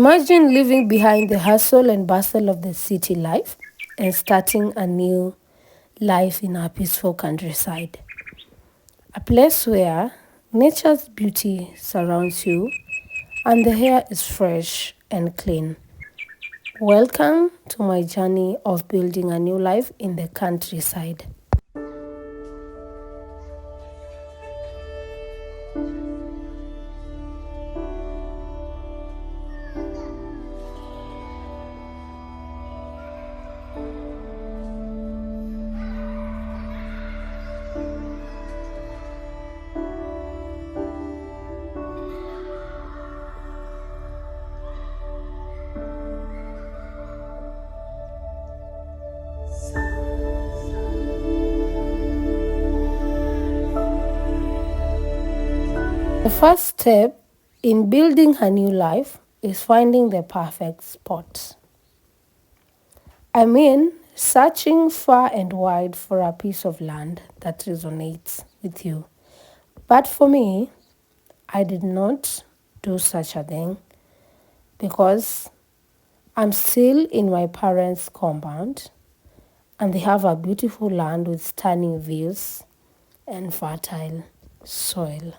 Imagine leaving behind the hustle and bustle of the city life and starting a new life in a peaceful countryside. A place where nature's beauty surrounds you and the air is fresh and clean. Welcome to my journey of building a new life in the countryside. The first step in building a new life is finding the perfect spot. Searching far and wide for a piece of land that resonates with you. But for me, I did not do such a thing because I'm still in my parents' compound and they have a beautiful land with stunning views and fertile soil.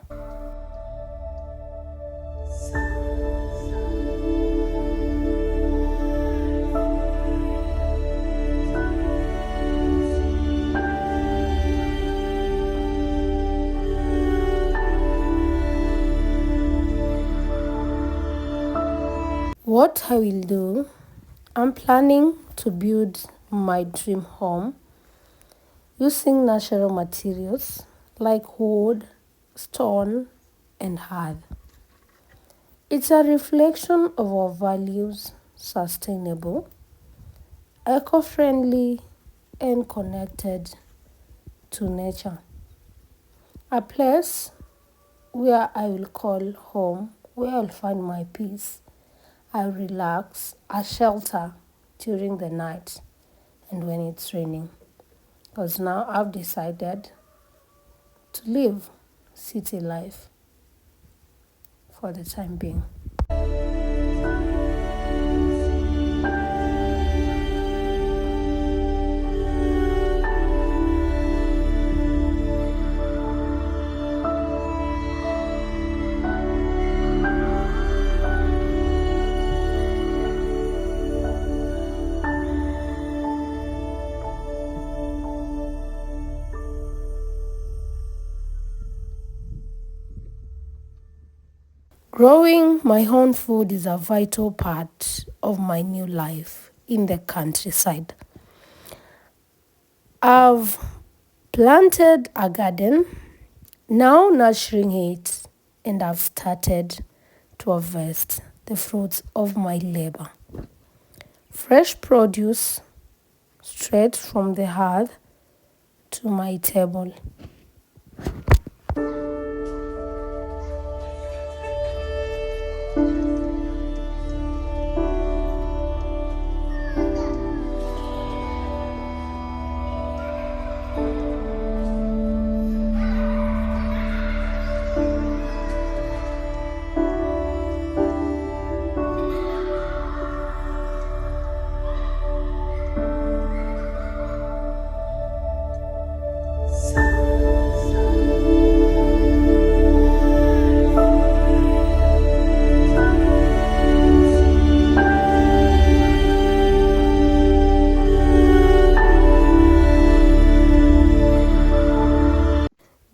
What I will do, I'm planning to build my dream home using natural materials like wood, stone, and earth. It's a reflection of our values, sustainable, eco-friendly, and connected to nature. A place where I will call home, where I'll find my peace. I relax, a shelter during the night and when it's raining. Because now I've decided to live city life for the time being. Growing my own food is a vital part of my new life in the countryside. I've planted a garden, now nurturing it, and I've started to harvest the fruits of my labor. Fresh produce straight from the earth to my table.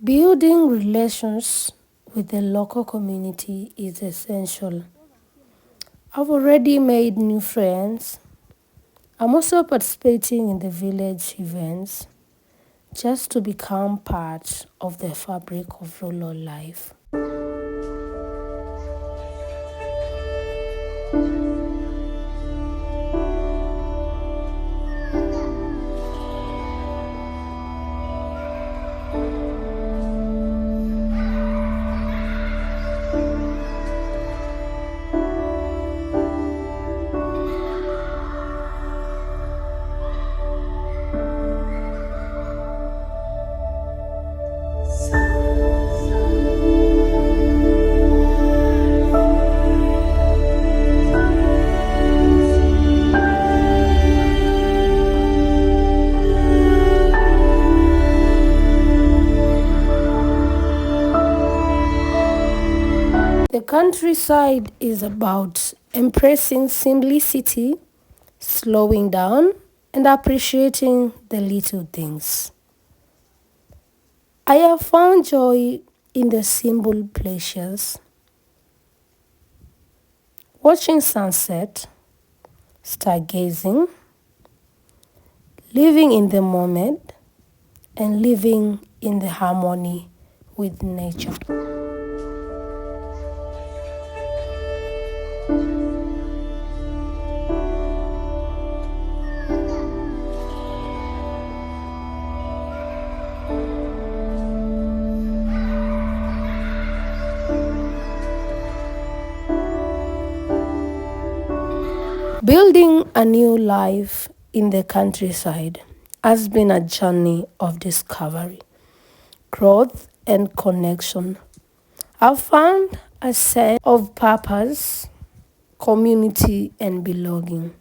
Building relations with the local community is essential. I've already made new friends. I'm also participating in the village events just to become part of the fabric of rural life. Countryside is about embracing simplicity, slowing down, and appreciating the little things. I have found joy in the simple pleasures, watching sunset, stargazing, living in the moment, and living in the harmony with nature. Building a new life in the countryside has been a journey of discovery, growth, and connection. I've found a sense of purpose, community, and belonging.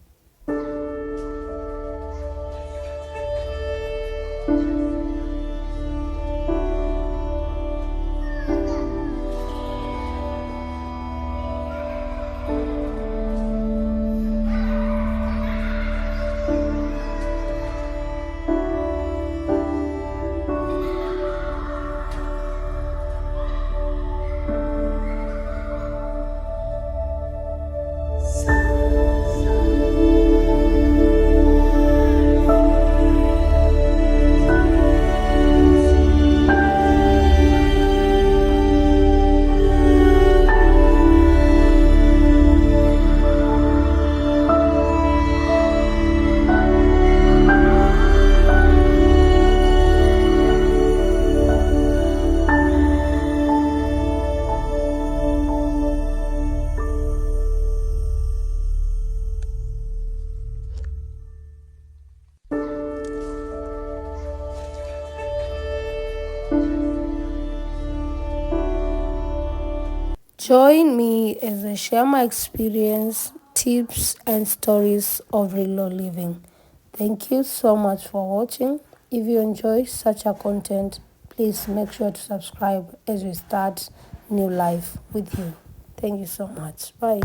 Join me as I share my experience, tips, and stories of real living. Thank you so much for watching. If you enjoy such a content, please make sure to subscribe as we start new life with you. Thank you so much. Bye.